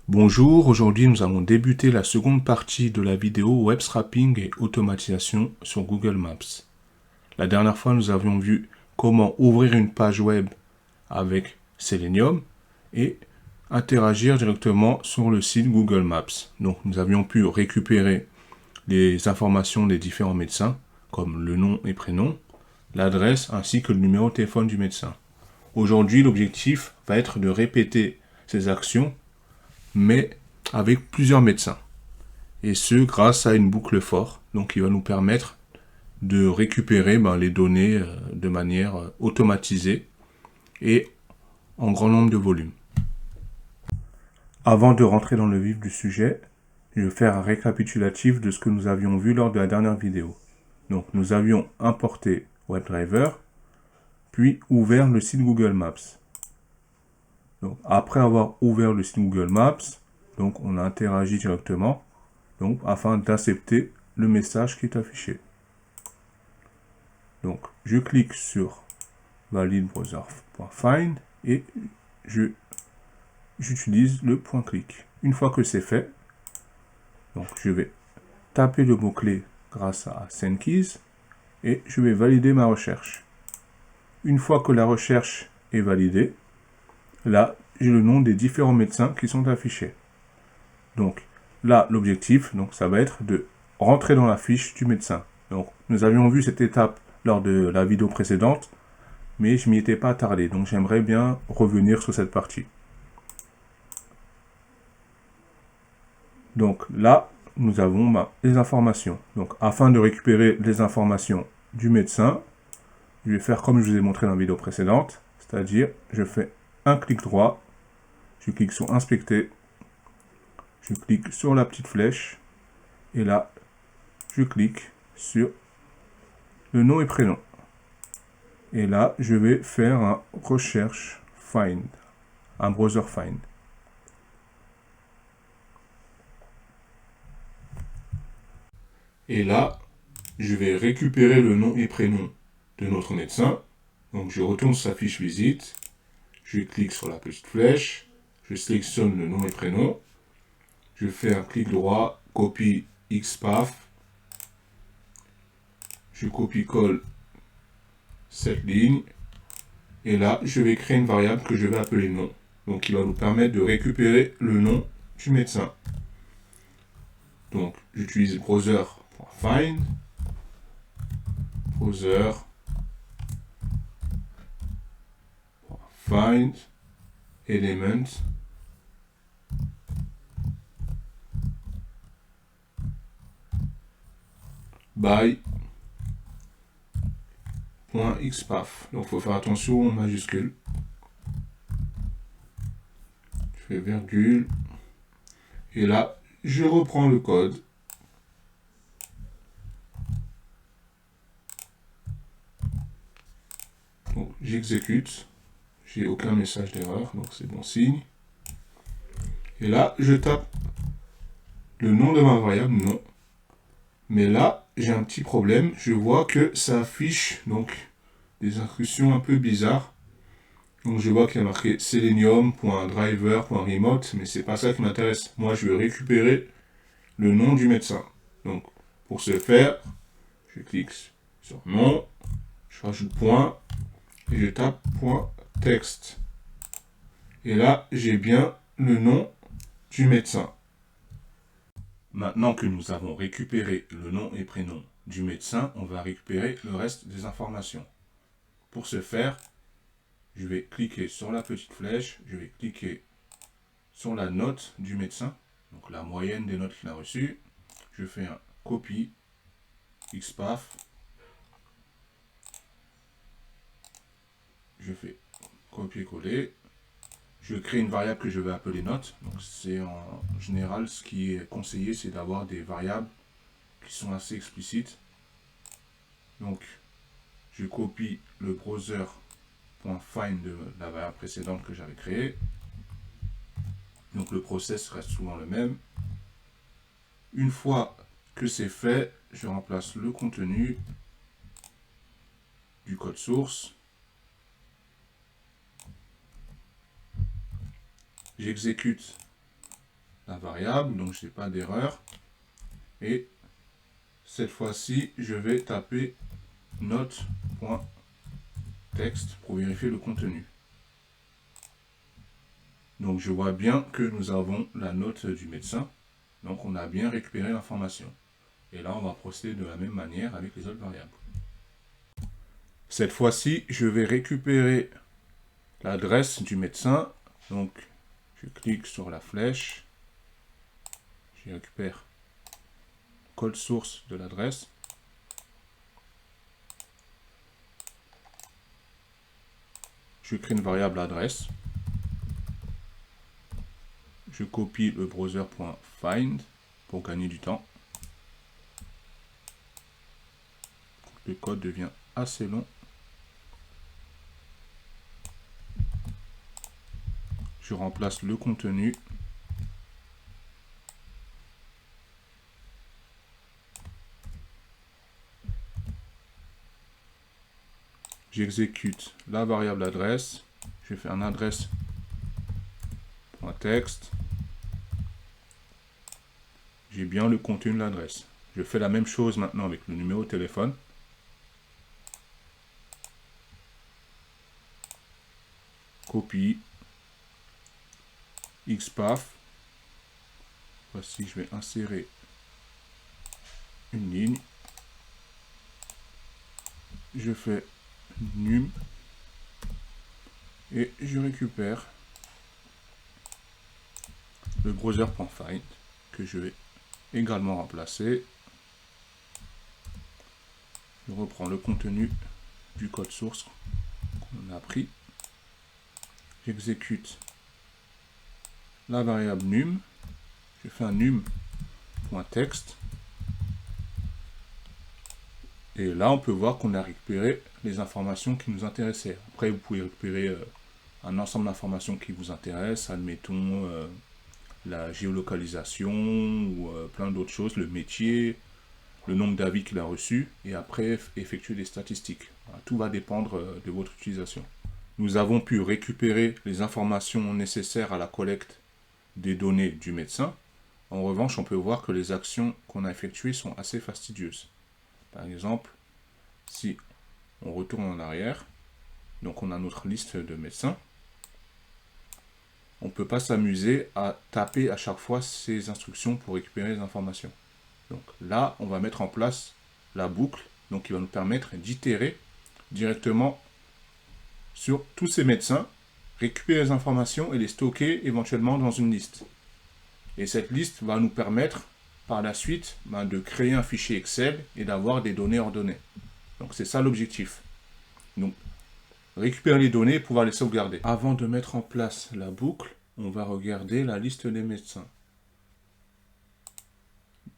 Bonjour, aujourd'hui nous allons débuter la seconde partie de la vidéo Web Scraping et automatisation sur Google Maps. La dernière fois nous avions vu comment ouvrir une page web avec Selenium et interagir directement sur le site Google Maps. Donc nous avions pu récupérer les informations des différents médecins comme le nom et prénom, l'adresse ainsi que le numéro de téléphone du médecin. Aujourd'hui l'objectif va être de répéter ces actions mais avec plusieurs médecins. Et ce, grâce à une boucle for, donc qui va nous permettre de récupérer les données de manière automatisée et en grand nombre de volumes. Avant de rentrer dans le vif du sujet, je vais faire un récapitulatif de ce que nous avions vu lors de la dernière vidéo. Donc nous avions importé WebDriver, puis ouvert le site Google Maps. Donc, après avoir ouvert le site Google Maps, donc on a interagi directement donc, afin d'accepter le message qui est affiché. Donc, je clique sur valide browser.find et j'utilise le point clic. Une fois que c'est fait, donc je vais taper le mot-clé grâce à SendKeys et je vais valider ma recherche. Une fois que la recherche est validée, là, j'ai le nom des différents médecins qui sont affichés. Donc, là, l'objectif, ça va être de rentrer dans la fiche du médecin. Donc, nous avions vu cette étape lors de la vidéo précédente, mais je m'y étais pas attardé. Donc, j'aimerais bien revenir sur cette partie. Donc, là, nous avons les informations. Donc, afin de récupérer les informations du médecin, je vais faire comme je vous ai montré dans la vidéo précédente, c'est-à-dire, je fais un clic droit, je clique sur Inspecter, je clique sur la petite flèche, et là, je clique sur le nom et prénom. Et là, je vais faire un recherche find, un browser find. Et là, je vais récupérer le nom et prénom de notre médecin. Donc, je retourne sur sa fiche visite. Je clique sur la petite flèche. Je sélectionne le nom et prénom. Je fais un clic droit, copie XPath. Je copie-colle cette ligne. Et là, je vais créer une variable que je vais appeler nom. Donc, qui va nous permettre de récupérer le nom du médecin. Donc, j'utilise browser.find, browser.find, element, by .xpath. Donc, il faut faire attention aux majuscules. Je fais virgule. Et là, je reprends le code. Donc, j'exécute. J'ai aucun message d'erreur, donc c'est bon signe. Et là, je tape le nom de ma variable, non. Mais là, j'ai un petit problème. Je vois que ça affiche donc des instructions un peu bizarres. Donc je vois qu'il y a marqué selenium.driver.remote, mais c'est pas ça qui m'intéresse. Moi, je veux récupérer le nom du médecin. Donc, pour ce faire, je clique sur nom, je rajoute point, et je tape point texte. Et là, j'ai bien le nom du médecin. Maintenant que nous avons récupéré le nom et prénom du médecin, on va récupérer le reste des informations. Pour ce faire, je vais cliquer sur la petite flèche, je vais cliquer sur la note du médecin, donc la moyenne des notes qu'il a reçues. Je fais un copie, XPath, je fais copier-coller, je crée une variable que je vais appeler note. Donc c'est en général ce qui est conseillé, c'est d'avoir des variables qui sont assez explicites. Donc je copie le browser.find de la variable précédente que j'avais créée. Donc le process reste souvent le même. Une fois que c'est fait, je remplace le contenu du code source. J'exécute la variable, donc je n'ai pas d'erreur. Et cette fois-ci, je vais taper note.text pour vérifier le contenu. Donc je vois bien que nous avons la note du médecin. Donc on a bien récupéré l'information. Et là, on va procéder de la même manière avec les autres variables. Cette fois-ci, je vais récupérer l'adresse du médecin. Donc, je clique sur la flèche. Je récupère le code source de l'adresse. Je crée une variable adresse. Je copie le browser.find pour gagner du temps. Le code devient assez long. Je remplace le contenu. J'exécute la variable adresse. Je fais un adresse.text. J'ai bien le contenu de l'adresse. Je fais la même chose maintenant avec le numéro de téléphone. Copie. XPath. Voici, je vais insérer une ligne. Je fais num et je récupère le browser.find que je vais également remplacer. Je reprends le contenu du code source qu'on a pris. J'exécute la variable num. Je fais un num.text. Et là, on peut voir qu'on a récupéré les informations qui nous intéressaient. Après, vous pouvez récupérer un ensemble d'informations qui vous intéressent. Admettons la géolocalisation ou plein d'autres choses, le métier, le nombre d'avis qu'il a reçu. Et après, effectuer des statistiques. Voilà, tout va dépendre de votre utilisation. Nous avons pu récupérer les informations nécessaires à la collecte des données du médecin. En revanche, on peut voir que les actions qu'on a effectuées sont assez fastidieuses. Par exemple, si on retourne en arrière, donc on a notre liste de médecins, on ne peut pas s'amuser à taper à chaque fois ces instructions pour récupérer les informations. Donc là, on va mettre en place la boucle, donc qui va nous permettre d'itérer directement sur tous ces médecins, récupérer les informations et les stocker éventuellement dans une liste. Et cette liste va nous permettre par la suite de créer un fichier Excel et d'avoir des données ordonnées. Donc c'est ça l'objectif. Donc récupérer les données et pouvoir les sauvegarder. Avant de mettre en place la boucle, on va regarder la liste des médecins.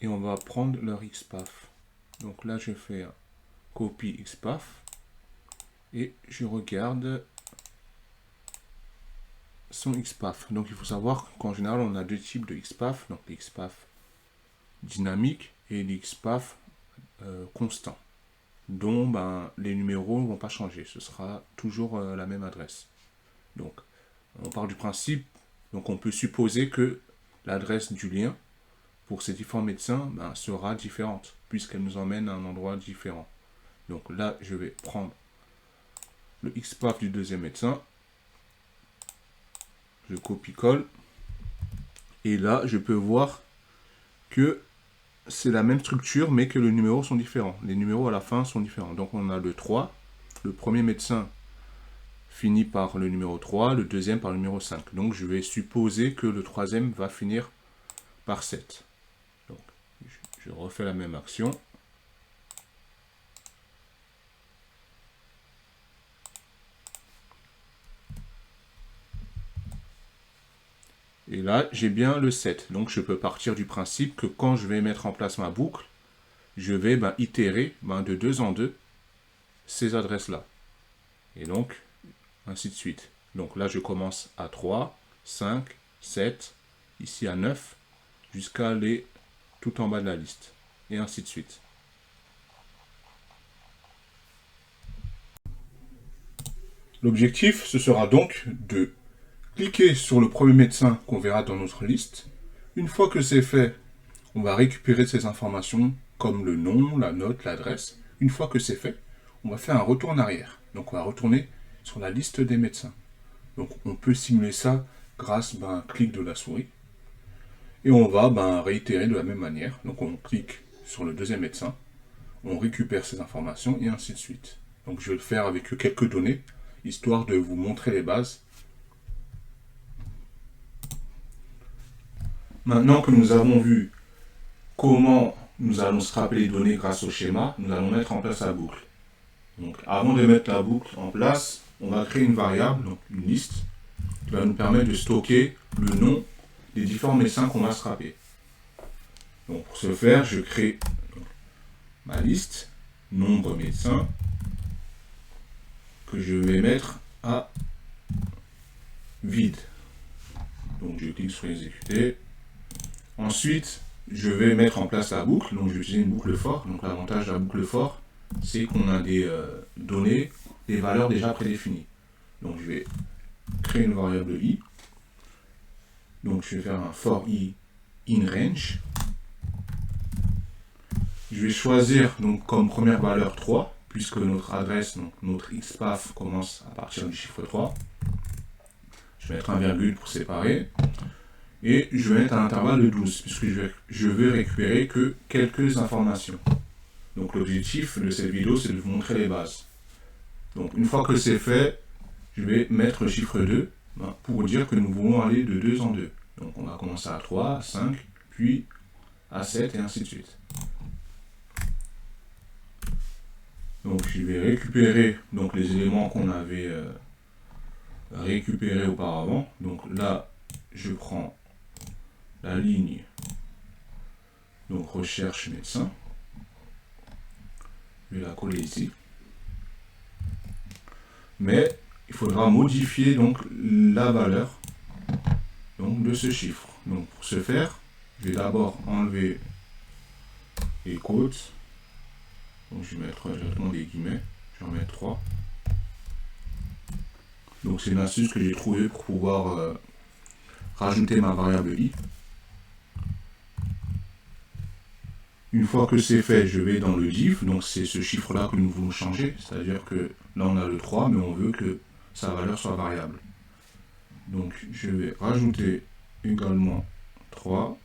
Et on va prendre leur XPath. Donc là je fais un copie XPath. Et je regarde son XPath. Donc il faut savoir qu'en général on a deux types de XPath. Donc l'XPath dynamique et l'XPath constant, dont les numéros ne vont pas changer, ce sera toujours la même adresse. Donc on part du principe, donc on peut supposer que l'adresse du lien pour ces différents médecins sera différente, puisqu'elle nous emmène à un endroit différent. Donc là je vais prendre le XPath du deuxième médecin, je copie-colle, et là je peux voir que c'est la même structure, mais que les numéros sont différents. Les numéros à la fin sont différents. Donc on a le 3, le premier médecin finit par le numéro 3, le deuxième par le numéro 5. Donc je vais supposer que le troisième va finir par 7. Donc je refais la même action. Et là, j'ai bien le 7. Donc je peux partir du principe que quand je vais mettre en place ma boucle, je vais itérer de 2 en 2 ces adresses-là. Et donc, ainsi de suite. Donc là, je commence à 3, 5, 7, ici à 9, jusqu'à aller tout en bas de la liste. Et ainsi de suite. L'objectif, ce sera donc de cliquer sur le premier médecin qu'on verra dans notre liste, Une fois que c'est fait, on va récupérer ces informations comme le nom, la note, l'adresse. Une fois que c'est fait, on va faire un retour en arrière. Donc on va retourner sur la liste des médecins. Donc on peut simuler ça grâce à un clic de la souris. Et on va réitérer de la même manière. Donc on clique sur le deuxième médecin, on récupère ces informations et ainsi de suite. Donc je vais le faire avec quelques données, histoire de vous montrer les bases. Maintenant que nous avons vu comment nous allons scraper les données grâce au schéma, nous allons mettre en place la boucle. Donc avant de mettre la boucle en place, on va créer une variable, donc une liste, qui va nous permettre de stocker le nom des différents médecins qu'on va scraper. Donc pour ce faire, je crée ma liste, nombre médecins, que je vais mettre à vide. Donc je clique sur exécuter. Ensuite, je vais mettre en place la boucle. Donc je vais utiliser une boucle for. Donc l'avantage de la boucle for, c'est qu'on a des données, des valeurs déjà prédéfinies. Donc je vais créer une variable i. Donc je vais faire un for i in range. Je vais choisir donc comme première valeur 3, puisque notre adresse, donc notre xpath commence à partir du chiffre 3. Je vais mettre un virgule pour séparer. Et je vais mettre un intervalle de 12, puisque je vais récupérer que quelques informations. Donc l'objectif de cette vidéo, c'est de vous montrer les bases. Donc une fois que c'est fait, je vais mettre le chiffre 2 pour dire que nous voulons aller de 2 en 2. Donc on va commencer à 3, à 5, puis à 7 et ainsi de suite. Donc je vais récupérer donc, les éléments qu'on avait récupérés auparavant. Donc là, je prends la ligne, donc recherche médecin. Je vais la coller ici. Mais il faudra modifier donc la valeur donc, de ce chiffre. Donc pour ce faire, je vais d'abord enlever les quotes. Donc je vais mettre directement des guillemets. Je vais en mettre 3. Donc c'est une astuce que j'ai trouvée pour pouvoir rajouter ma variable i. Une fois que c'est fait, je vais dans le div, donc c'est ce chiffre-là que nous voulons changer, c'est-à-dire que là on a le 3, mais on veut que sa valeur soit variable. Donc je vais rajouter également 3,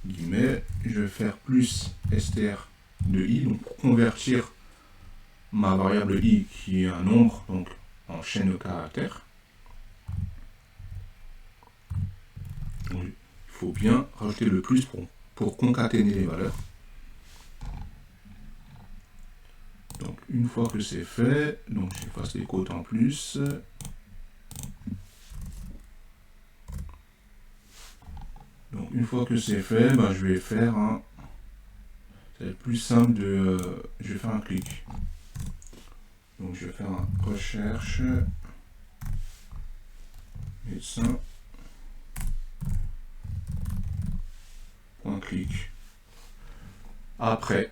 guillemets, je vais faire plus str de i, donc pour convertir ma variable i qui est un nombre, donc en chaîne de caractères. Donc, il faut bien rajouter le plus pour concaténer les valeurs. Donc une fois que c'est fait, donc j'efface les quotes en plus. Donc une fois que c'est fait, je vais faire un... Ça va être plus simple de... je vais faire un clic. Donc je vais faire un recherche médecin. Point clic. Après,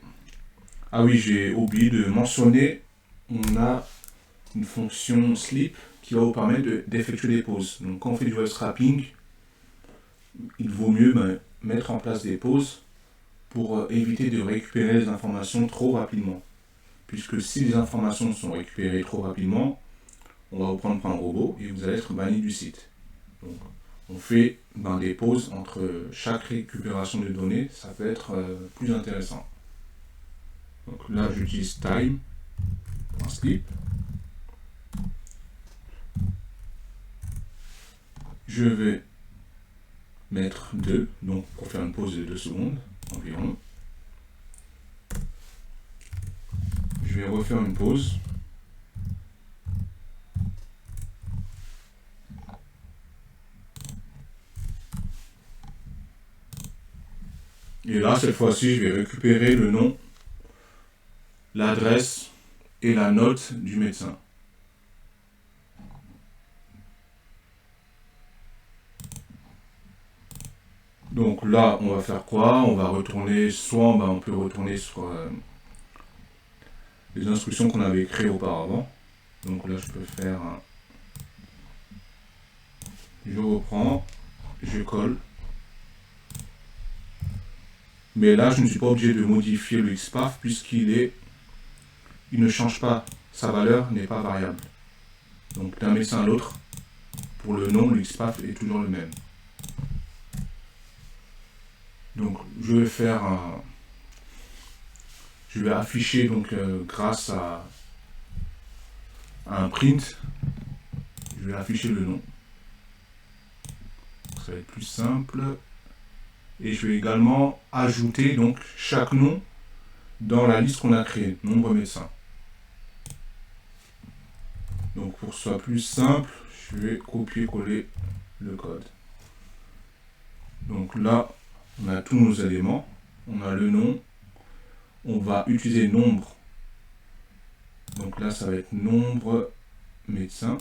ah oui, j'ai oublié de mentionner, on a une fonction sleep qui va vous permettre d'effectuer des pauses. Donc quand on fait du web scrapping, il vaut mieux mettre en place des pauses pour éviter de récupérer les informations trop rapidement. Puisque si les informations sont récupérées trop rapidement, on va vous prendre pour un robot et vous allez être banni du site. Donc, on fait des pauses entre chaque récupération de données, ça peut être plus intéressant. Donc là, j'utilise time.sleep. Je vais mettre 2, donc pour faire une pause de 2 secondes environ. Je vais refaire une pause. Et là, cette fois-ci, je vais récupérer le nom, l'adresse et la note du médecin. Donc là, on va faire quoi? On va retourner, soit on peut retourner sur les instructions qu'on avait créées auparavant. Donc là, je peux faire un... Je reprends, je colle. Mais là, je ne suis pas obligé de modifier le XPath puisqu'il ne change pas. Sa valeur n'est pas variable. Donc d'un médecin à l'autre, pour le nom, le XPath est toujours le même. Donc je vais faire je vais afficher donc grâce à un print, je vais afficher le nom. Ça va être plus simple. Et je vais également ajouter donc chaque nom dans la liste qu'on a créée, nombre médecin. Donc pour que ce soit plus simple, je vais copier-coller le code. Donc là, on a tous nos éléments. On a le nom. On va utiliser nombre. Donc là, ça va être nombre médecin.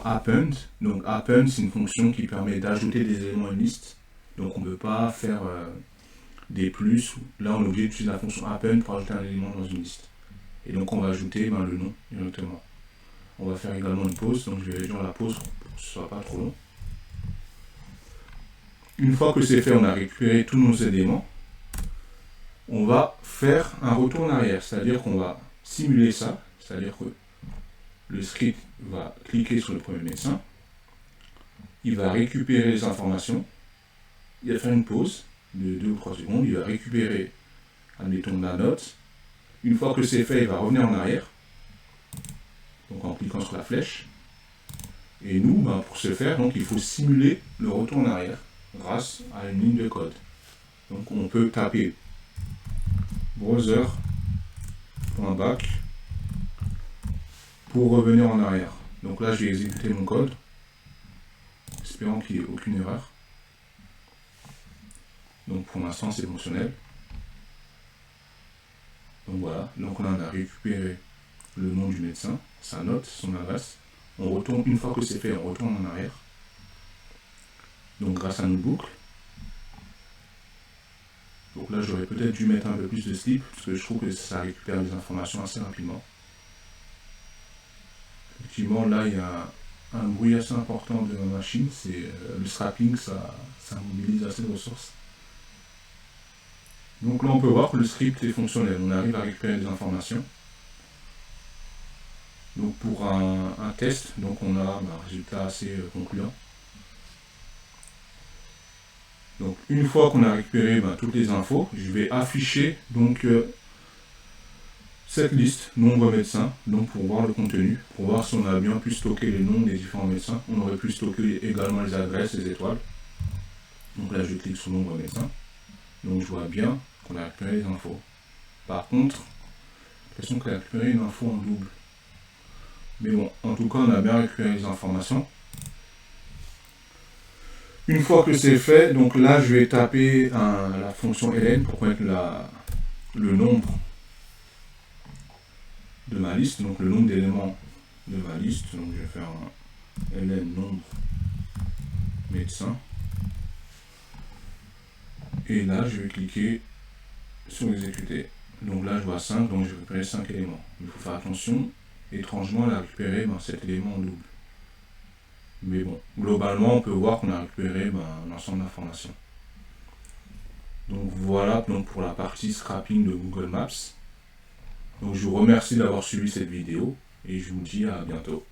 .append. Donc append, c'est une fonction qui permet d'ajouter des éléments à une liste. Donc on ne peut pas faire des plus. Là, on est obligé d'utiliser la fonction append pour ajouter un élément dans une liste. Et donc on va ajouter le nom directement. On va faire également une pause. Donc je vais réduire la pause pour que ce ne soit pas trop long. Une fois que c'est fait, on a récupéré tous nos éléments. On va faire un retour en arrière. C'est-à-dire qu'on va simuler ça. C'est-à-dire que le script va cliquer sur le premier médecin. Il va récupérer les informations. Il va faire une pause de 2 ou 3 secondes. Il va récupérer, admettons, la note. Une fois que c'est fait, il va revenir en arrière. Donc en cliquant sur la flèche. Et nous, pour ce faire, donc, il faut simuler le retour en arrière grâce à une ligne de code. Donc on peut taper browser.back pour revenir en arrière. Donc là, je vais exécuter mon code, espérant qu'il n'y ait aucune erreur. Donc pour l'instant, c'est fonctionnel. Donc voilà, donc là, on a récupéré le nom du médecin, sa note, son adresse. On retourne, une fois que c'est fait, on retourne en arrière. Donc grâce à nos boucles. Donc là, j'aurais peut-être dû mettre un peu plus de slip, parce que je trouve que ça récupère les informations assez rapidement. Effectivement, là, il y a un bruit assez important de ma machine, c'est le scrapping, ça mobilise assez de ressources. Donc là, on peut voir que le script est fonctionnel, on arrive à récupérer des informations. Donc pour un test, donc on a un résultat assez concluant. Donc une fois qu'on a récupéré toutes les infos, je vais afficher donc cette liste, nombre médecin, donc pour voir le contenu, pour voir si on a bien pu stocker les noms des différents médecins. On aurait pu stocker également les adresses, les étoiles. Donc là je clique sur nombre médecin. Donc je vois bien qu'on a récupéré les infos. Par contre, j'ai l'impression qu'on a récupéré une info en double. Mais bon, en tout cas on a bien récupéré les informations. Une fois que c'est fait, donc là je vais taper la fonction ln pour connaître le nombre de ma liste, donc le nombre d'éléments de ma liste. Donc je vais faire un ln nombre médecin. Et là je vais cliquer sur exécuter. Donc là je vois 5, donc je vais récupérer 5 éléments. Il faut faire attention, étrangement elle a récupéré cet élément en double. Mais bon, globalement, on peut voir qu'on a récupéré un ensemble d'informations. Donc voilà pour la partie scrapping de Google Maps. Donc je vous remercie d'avoir suivi cette vidéo et je vous dis à bientôt.